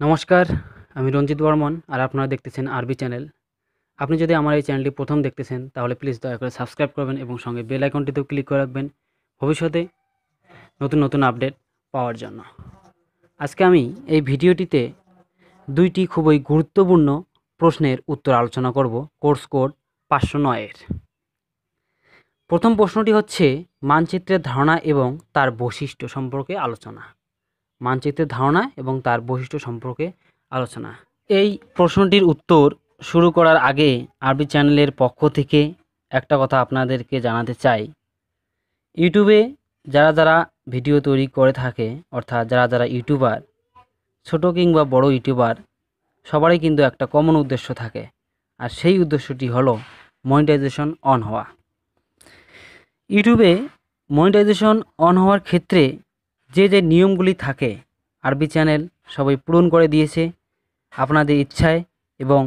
নমস্কার, আমি রঞ্জিত বর্মন আর আপনারা দেখতেছেন আরবি চ্যানেল। আপনি যদি আমার এই চ্যানেলটি প্রথম দেখতেছেন তাহলে প্লিজ দয়া করে সাবস্ক্রাইব করবেন এবং সঙ্গে বেল আইকনটিতেও ক্লিক করে রাখবেন ভবিষ্যতে নতুন নতুন আপডেট পাওয়ার জন্য। আজকে আমি এই ভিডিওটিতে দুইটি খুবই গুরুত্বপূর্ণ প্রশ্নের উত্তর আলোচনা করব কোর্স কোড 509-এর। প্রথম প্রশ্নটি হচ্ছে মানচিত্রের ধারণা এবং তার বৈশিষ্ট্য সম্পর্কে আলোচনা। মানচিত্রের ধারণা এবং তার বৈশিষ্ট্য সম্পর্কে আলোচনা। এই প্রশ্নটির উত্তর শুরু করার আগে আরবি চ্যানেলের পক্ষ থেকে একটা কথা আপনাদেরকে জানাতে চাই। ইউটিউবে যারা ভিডিও তৈরি করে থাকে, অর্থাৎ যারা ইউটিউবার, ছোট কিংবা বড় ইউটিউবার, সবারই কিন্তু একটা কমন উদ্দেশ্য থাকে, আর সেই উদ্দেশ্যটি হলো মনিটাইজেশন অন হওয়া। ইউটিউবে মনিটাইজেশন অন হওয়ার ক্ষেত্রে যে নিয়মগুলি থাকে আরবি চ্যানেল সবাই পূরণ করে দিয়েছে। আপনাদের ইচ্ছায় এবং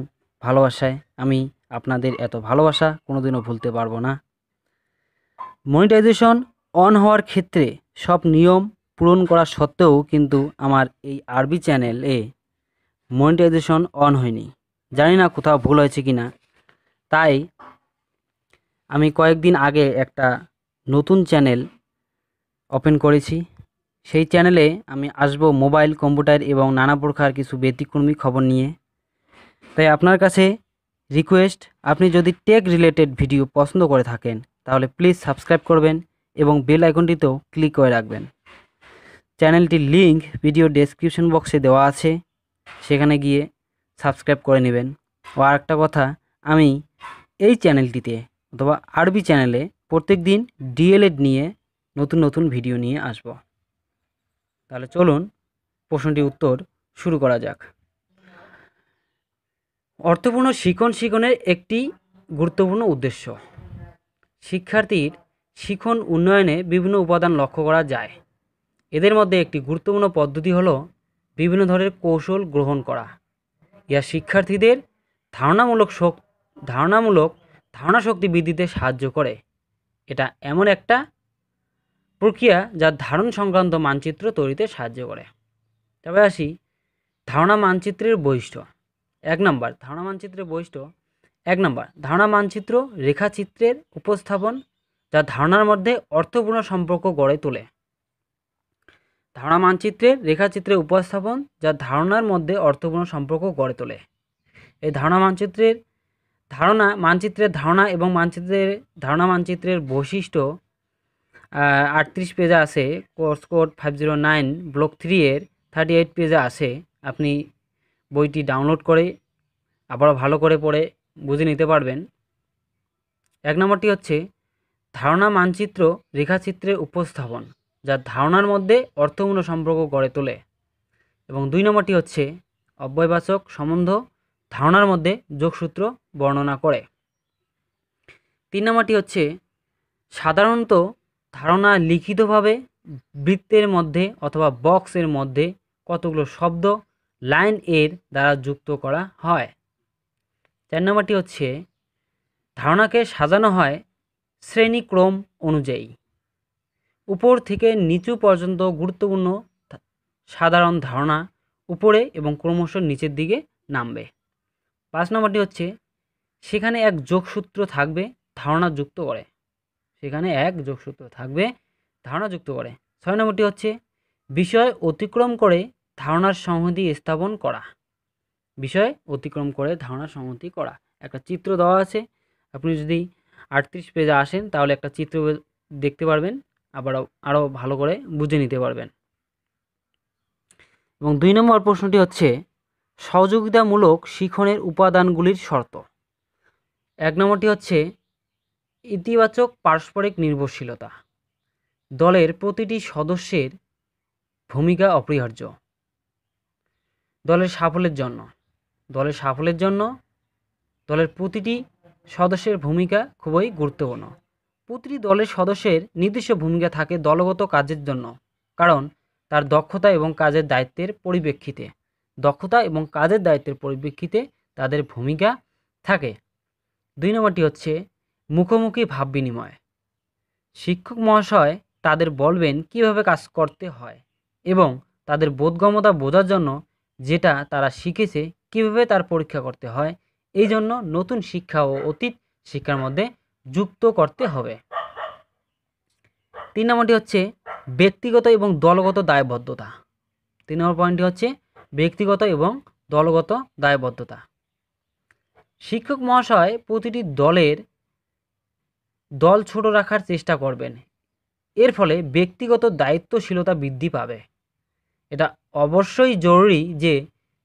ভালোবাসায় আমি আপনাদের এত ভালোবাসা কোনোদিনও ভুলতে পারবো না। মনিটাইজেশন অন হওয়ার ক্ষেত্রে সব নিয়ম পূরণ করা সত্ত্বেও কিন্তু আমার এই আরবি চ্যানেলে মনিটাইজেশন অন হয়নি। জানি না কোথাও ভুল হয়েছে কিনা। তাই আমি কয়েকদিন আগে একটা নতুন চ্যানেল ওপেন করেছি। সেই চ্যানেলে আমি আসবো মোবাইল, কম্পিউটার এবং নানা প্রকার কিছু ব্যতিক্রমী খবর নিয়ে। তাই আপনার কাছে রিকোয়েস্ট, আপনি যদি টেক রিলেটেড ভিডিও পছন্দ করে থাকেন তাহলে প্লিজ সাবস্ক্রাইব করবেন এবং বেল আইকনটিতেও ক্লিক করে রাখবেন। চ্যানেলটির লিংক ভিডিও ডেসক্রিপশন বক্সে দেওয়া আছে, সেখানে গিয়ে সাবস্ক্রাইব করে নেবেন। ও আরেকটা কথা, আমি এই চ্যানেলটিতে অথবা আরবি চ্যানেলে প্রত্যেক দিন ডিএলএড নিয়ে নতুন নতুন ভিডিও নিয়ে আসব। তাহলে চলুন প্রশ্নটির উত্তর শুরু করা যাক। অর্থপূর্ণ শিক্ষণের একটি গুরুত্বপূর্ণ উদ্দেশ্য। শিক্ষার্থীর শিখন উন্নয়নে বিভিন্ন উপাদান লক্ষ্য করা যায়। এদের মধ্যে একটি গুরুত্বপূর্ণ পদ্ধতি হলো বিভিন্ন ধরনের কৌশল গ্রহণ করা। ইহা শিক্ষার্থীদের ধারণা শক্তি বৃদ্ধিতে সাহায্য করে। এটা এমন একটা প্রক্রিয়া যা ধারণ সংক্রান্ত মানচিত্র তৈরিতে সাহায্য করে। তবে আসি ধারণা মানচিত্রের বৈশিষ্ট্য। 1 নম্বর ধারণা মানচিত্রের বৈশিষ্ট্য। 1 নম্বর ধারণা মানচিত্র রেখাচিত্রের উপস্থাপন যা ধারণার মধ্যে অর্থপূর্ণ সম্পর্ক গড়ে তোলে। ধারণা মানচিত্রের রেখাচিত্রের উপস্থাপন যা ধারণার মধ্যে অর্থপূর্ণ সম্পর্ক গড়ে তোলে। এই ধারণা মানচিত্রের ধারণা এবং ধারণা মানচিত্রের বৈশিষ্ট্য 38 পেজে আছে। কোর্স কোড 509 ব্লক 3 এর 38 পেজে আছে। আপনি বইটি ডাউনলোড করে আবারও ভালো করে পড়ে বুঝে নিতে পারবেন। 1 নম্বরটি হচ্ছে ধারণা মানচিত্র রেখাচিত্রের উপস্থাপন যা ধারণার মধ্যে অর্থপূর্ণ সম্পর্ক গড়ে তোলে, এবং 2 নম্বরটি হচ্ছে অব্যয়বাচক সম্বন্ধ ধারণার মধ্যে যোগসূত্র বর্ণনা করে। 3 নম্বরটি হচ্ছে সাধারণত ধারণা লিখিতভাবে বৃত্তের মধ্যে অথবা বক্সের মধ্যে কতগুলো শব্দ লাইন এর দ্বারা যুক্ত করা হয়। 4 নম্বরটি হচ্ছে ধারণাকে সাজানো হয় শ্রেণীক্রম অনুযায়ী, উপর থেকে নিচু পর্যন্ত গুরুত্বপূর্ণ সাধারণ ধারণা উপরে এবং ক্রমশ নিচের দিকে নামবে। 5 নম্বরটি হচ্ছে সেখানে এক যোগসূত্র থাকবে ধারণা যুক্ত করে। 6 নম্বরটি হচ্ছে বিষয় অতিক্রম করে ধারণার সংহতি স্থাপন করা। একটা চিত্র দেওয়া আছে। আপনি যদি 38 পেজে আসেন তাহলে একটা চিত্র দেখতে পারবেন, আরও ভালো করে বুঝে নিতে পারবেন। এবং 2 নম্বর প্রশ্নটি হচ্ছে সহযোগিতামূলক শিখনের উপাদানগুলির শর্ত। 1 নম্বরটি হচ্ছে ইতিবাচক পারস্পরিক নির্ভরশীলতা। দলের প্রতিটি সদস্যের ভূমিকা অপরিহার্য দলের সাফল্যের জন্য। দলের প্রতিটি সদস্যের ভূমিকা খুবই গুরুত্বপূর্ণ। প্রতিটি দলের সদস্যের নির্দিষ্ট ভূমিকা থাকে দলগত কাজের জন্য, কারণ তার দক্ষতা এবং কাজের দায়িত্বের পরিপ্রেক্ষিতে তাদের ভূমিকা থাকে। 2 নম্বরটি হচ্ছে মুখোমুখি ভাব বিনিময়। শিক্ষক মহাশয় তাদের বলবেন কিভাবে কাজ করতে হয় এবং তাদের বোধগম্যতা বোঝার জন্য যেটা তারা শিখেছে কীভাবে তার পরীক্ষা করতে হয়, এই জন্য নতুন শিক্ষা ও অতীত শিক্ষার মধ্যে যুক্ত করতে হবে। 3 নম্বরটি হচ্ছে ব্যক্তিগত এবং দলগত দায়বদ্ধতা। 3 নম্বর পয়েন্টটি হচ্ছে ব্যক্তিগত এবং দলগত দায়বদ্ধতা। শিক্ষক মহাশয় প্রতিটি দল ছোট রাখার চেষ্টা করবেন। এর ফলে ব্যক্তিগত দায়িত্বশীলতা বৃদ্ধি পাবে। এটা অবশ্যই জরুরি যে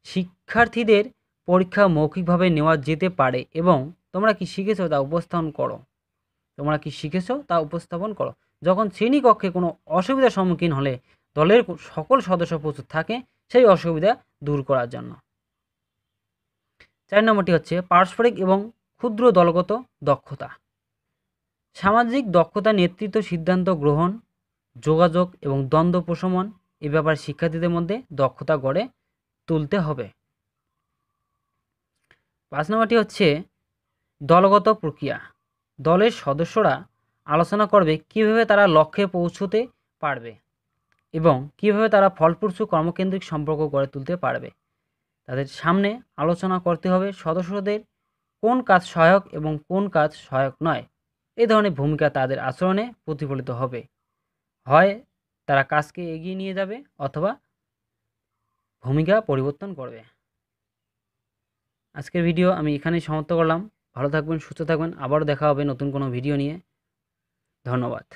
শিক্ষার্থীদের পরীক্ষা মৌখিকভাবে নেওয়া যেতে পারে এবং তোমরা কি শিখেছো তা উপস্থাপন করো। যখন শ্রেণীকক্ষে কোনো অসুবিধার সম্মুখীন হলে দলের সকল সদস্য প্রস্তুত থাকে সেই অসুবিধা দূর করার জন্য। 4 নম্বরটি হচ্ছে পারস্পরিক এবং ক্ষুদ্র দলগত দক্ষতা। সামাজিক দক্ষতা, নেতৃত্ব, সিদ্ধান্ত গ্রহণ, যোগাযোগ এবং দ্বন্দ্ব প্রশমন এ ব্যাপারে শিক্ষার্থীদের মধ্যে দক্ষতা গড়ে তুলতে হবে। 5 নম্বরটি হচ্ছে দলগত প্রক্রিয়া। দলের সদস্যরা আলোচনা করবে কীভাবে তারা লক্ষ্যে পৌঁছতে পারবে এবং কীভাবে তারা ফলপ্রসূ কর্মকেন্দ্রিক সম্পর্ক গড়ে তুলতে পারবে। তাদের সামনে আলোচনা করতে হবে সদস্যদের কোন কাজ সহায়ক এবং কোন কাজ সহায়ক নয়। এই ধরনের ভূমিকা তাদের আচরণে প্রতিফলিত হবে। হয় তারা কাজকে এগিয়ে নিয়ে যাবে অথবা ভূমিকা পরিবর্তন করবে। আজকের ভিডিও আমি এখানেই সমাপ্ত করলাম। ভালো থাকবেন, সুস্থ থাকবেন। আবারও দেখা হবে নতুন কোনো ভিডিও নিয়ে। ধন্যবাদ।